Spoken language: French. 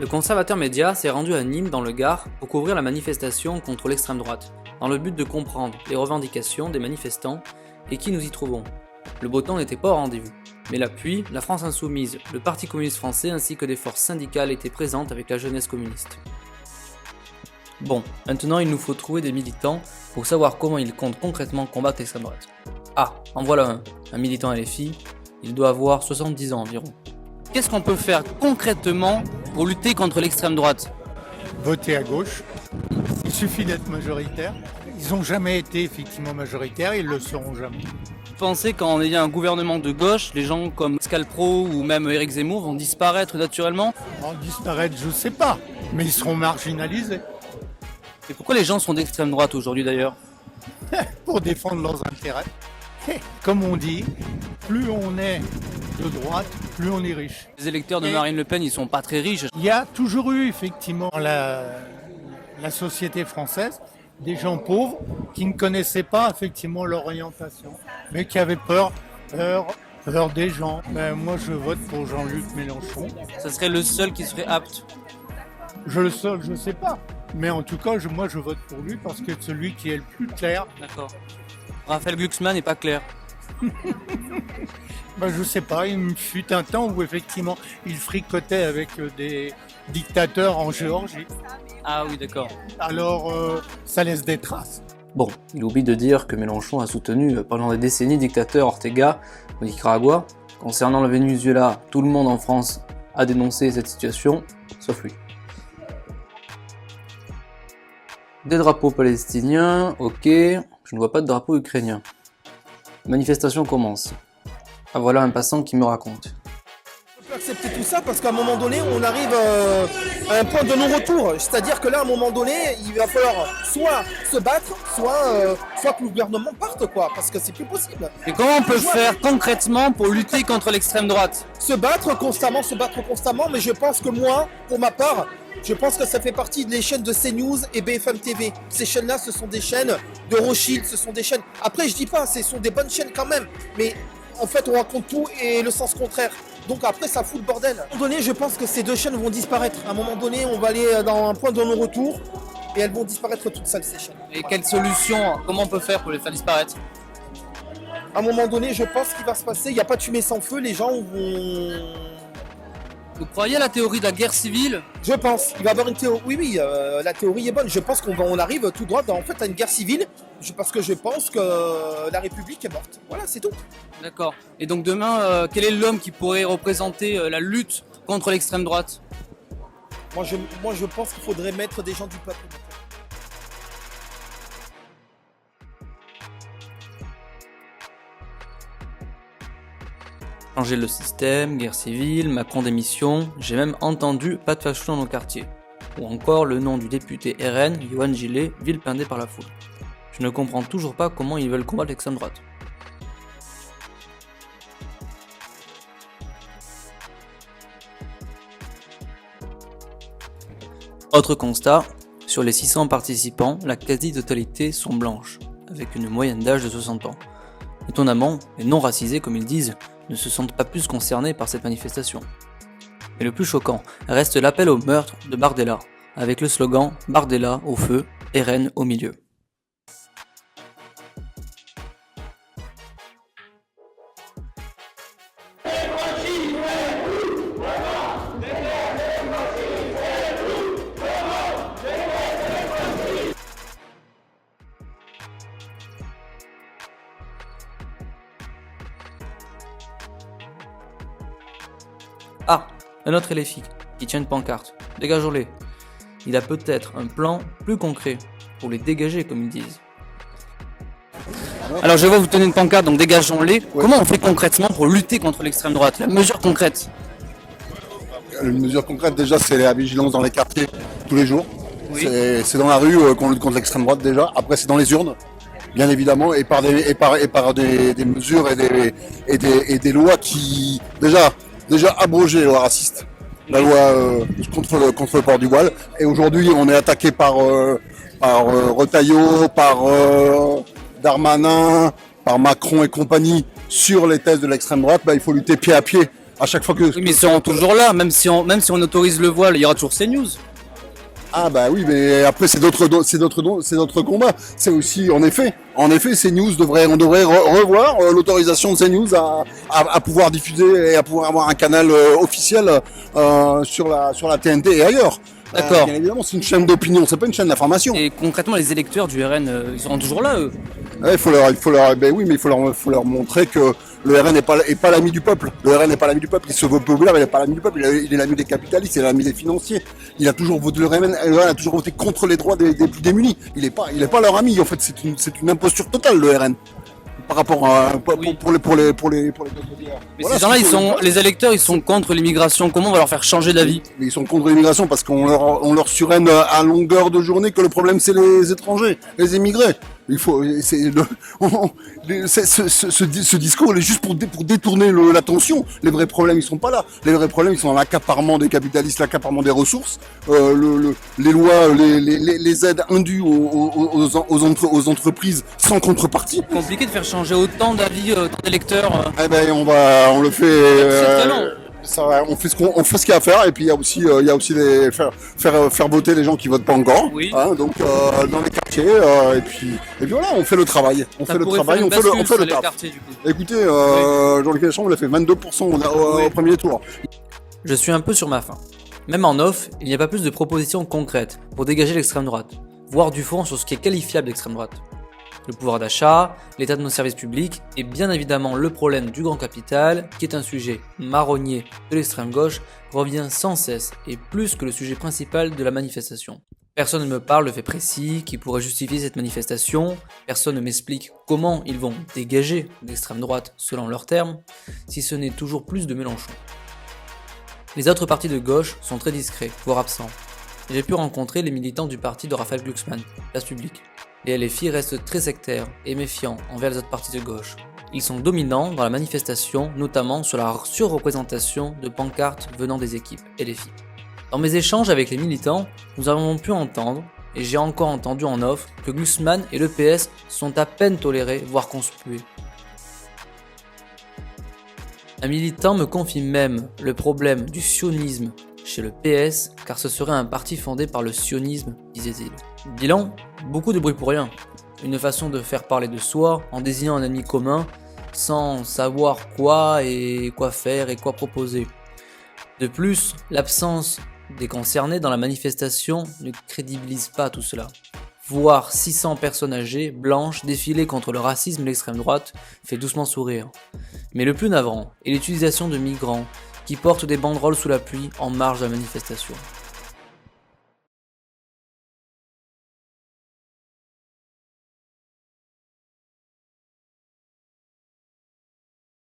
Le conservateur média s'est rendu à Nîmes dans le Gard pour couvrir la manifestation contre l'extrême droite, dans le but de comprendre les revendications des manifestants et qui nous y trouvons. Le beau temps n'était pas au rendez-vous, mais l'appui, la France Insoumise, le Parti communiste français ainsi que des forces syndicales étaient présentes avec la jeunesse communiste. Bon, maintenant il nous faut trouver des militants pour savoir comment ils comptent concrètement combattre l'extrême droite. Ah, en voilà un militant LFI, il doit avoir 70 ans environ. Qu'est-ce qu'on peut faire concrètement pour lutter contre l'extrême droite ? Voter à gauche. Il suffit d'être majoritaire. Ils n'ont jamais été effectivement majoritaires, ils ne le seront jamais. Vous pensez qu'en ayant un gouvernement de gauche, les gens comme Pascal Praud ou même Éric Zemmour vont disparaître naturellement ? Disparaître, je ne sais pas, mais ils seront marginalisés. Et pourquoi les gens sont d'extrême droite aujourd'hui d'ailleurs ? Pour défendre leurs intérêts. Comme on dit, plus on est de droite, plus on est riche. Les électeurs de Marine Le Pen, ils sont pas très riches. Il y a toujours eu effectivement la société française des gens pauvres qui ne connaissaient pas effectivement leur orientation, mais qui avaient peur des gens. Ben, moi je vote pour Jean-Luc Mélenchon. Ça serait le seul qui serait apte. Je ne sais pas. Mais en tout cas, moi je vote pour lui parce que c'est celui qui est le plus clair. D'accord. Raphaël Glucksmann n'est pas clair. Je sais pas, il me fut un temps où effectivement il fricotait avec des dictateurs en Géorgie. Ah oui, d'accord. Alors ça laisse des traces. Bon, il oublie de dire que Mélenchon a soutenu pendant des décennies le dictateur Ortega au Nicaragua. Concernant le Venezuela, tout le monde en France a dénoncé cette situation, sauf lui. Des drapeaux palestiniens, ok, je ne vois pas de drapeau ukrainien. La manifestation commence. Ah voilà un passant qui me raconte. On peut accepter tout ça parce qu'à un moment donné, on arrive à un point de non-retour. C'est-à-dire que là, à un moment donné, il va falloir soit se battre, soit que le gouvernement parte, quoi, parce que c'est plus possible. Et comment on peut faire concrètement pour lutter contre l'extrême droite ? Se battre constamment, mais je pense que moi, pour ma part, je pense que ça fait partie des chaînes de CNews et BFM TV. Ces chaînes-là, ce sont des chaînes de Rothschild, ce sont des chaînes... Après, je dis pas, ce sont des bonnes chaînes quand même, mais en fait, on raconte tout et le sens contraire. Donc après, ça fout le bordel. À un moment donné, je pense que ces deux chaînes vont disparaître. À un moment donné, on va aller dans un point de non-retour et elles vont disparaître toutes seules, ces chaînes. Et quelle solution, comment on peut faire pour les faire disparaître ? À un moment donné, je pense qu'il va se passer, il n'y a pas de fumée sans feu, les gens vont... Vous croyez à la théorie de la guerre civile ? Je pense. Il va y avoir une théorie. Oui, la théorie est bonne. Je pense qu'on arrive tout droit en fait à une guerre civile. Parce que je pense que la République est morte. Voilà, c'est tout. D'accord. Et donc demain, quel est l'homme qui pourrait représenter la lutte contre l'extrême droite ? Moi, je pense qu'il faudrait mettre des gens du peuple. Changer le système, guerre civile, Macron démission, j'ai même entendu pas de facho dans nos quartiers. Ou encore le nom du député RN, Yohann Gillet, vilipendé par la foule. Je ne comprends toujours pas comment ils veulent combattre l'extrême droite. Autre constat, sur les 600 participants, la quasi-totalité sont blanches, avec une moyenne d'âge de 60 ans. Étonnamment, les non-racisés, comme ils disent, ne se sentent pas plus concernés par cette manifestation. Mais le plus choquant reste l'appel au meurtre de Bardella, avec le slogan « Bardella au feu, RN au milieu ». Ah, un autre LFI qui tient une pancarte. Dégageons-les. Il a peut-être un plan plus concret pour les dégager, comme ils disent. Alors je vois vous tenez une pancarte, donc dégageons-les. Ouais. Comment on fait concrètement pour lutter contre l'extrême droite ? La mesure concrète ? Une mesure concrète déjà, c'est la vigilance dans les quartiers tous les jours. Oui. C'est dans la rue qu'on lutte contre l'extrême droite déjà. Après c'est dans les urnes, bien évidemment, et par des mesures et des lois qui déjà abrogé les lois racistes, la loi contre le port du voile. Et aujourd'hui, on est attaqué par Retailleau, par Darmanin, par Macron et compagnie sur les thèses de l'extrême droite. Il faut lutter pied à pied À chaque fois que. Oui, mais ils seront toujours là, même si on autorise le voile, il y aura toujours CNews. Ah bah oui, mais après c'est d'autres combats. C'est aussi en effet CNews on devrait revoir l'autorisation de CNews à pouvoir diffuser et à pouvoir avoir un canal officiel sur la TNT et ailleurs. D'accord. Bien évidemment, c'est une chaîne d'opinion, c'est pas une chaîne d'information. Et concrètement, les électeurs du RN, ils seront toujours là, eux. Ouais, il faut leur montrer que le RN n'est pas l'ami du peuple. Le RN n'est pas l'ami du peuple. Il se veut populaire, mais il n'est pas l'ami du peuple. Il est l'ami des capitalistes, il est l'ami des financiers. Il a toujours voté le RN a toujours voté contre les droits des plus démunis. Il est pas leur ami. En fait, c'est une imposture totale, le RN. Par rapport à pour les Mais ces gens-là, les électeurs, ils sont contre l'immigration. Comment on va leur faire changer d'avis? Ils sont contre l'immigration parce on leur surène à longueur de journée que le problème c'est les étrangers, les immigrés. Ce discours il est juste pour détourner l'attention. Les vrais problèmes ils sont pas là. Les vrais problèmes ils sont dans l'accaparement des capitalistes, l'accaparement des ressources, les lois, les aides indues aux entreprises sans contrepartie. C'est compliqué de faire changer autant d'avis d'électeurs. Eh ben on le fait. C'est très long. On fait ce qu'il y a à faire et puis il y a aussi faire voter les gens qui votent pas encore. Oui. Hein, donc dans les quartiers et puis voilà, on fait le travail. On fait le taf. Quartiers, du coup. Écoutez, Jean-Luc Mélenchon, il a fait 22% au premier tour. Je suis un peu sur ma faim. Même en off, il n'y a pas plus de propositions concrètes pour dégager l'extrême droite, voire du fond sur ce qui est qualifiable d'extrême droite. Le pouvoir d'achat, l'état de nos services publics et bien évidemment le problème du grand capital, qui est un sujet marronnier de l'extrême gauche, revient sans cesse et plus que le sujet principal de la manifestation. Personne ne me parle de faits précis qui pourraient justifier cette manifestation, personne ne m'explique comment ils vont dégager l'extrême droite selon leurs termes, si ce n'est toujours plus de Mélenchon. Les autres partis de gauche sont très discrets, voire absents. J'ai pu rencontrer les militants du parti de Raphaël Glucksmann, Place Publique. Les LFI restent très sectaires et méfiants envers les autres partis de gauche. Ils sont dominants dans la manifestation, notamment sur la surreprésentation de pancartes venant des équipes LFI. Dans mes échanges avec les militants, nous avons pu entendre, et j'ai encore entendu en off, que Glucksmann et le PS sont à peine tolérés, voire conspués. Un militant me confie même le problème du sionisme chez le PS, car ce serait un parti fondé par le sionisme, disait-il. Bilan, beaucoup de bruit pour rien. Une façon de faire parler de soi en désignant un ennemi commun sans savoir quoi et quoi faire et quoi proposer. De plus, l'absence des concernés dans la manifestation ne crédibilise pas tout cela. Voir 600 personnes âgées, blanches, défiler contre le racisme et l'extrême droite fait doucement sourire. Mais le plus navrant est l'utilisation de migrants qui portent des banderoles sous la pluie en marge de la manifestation.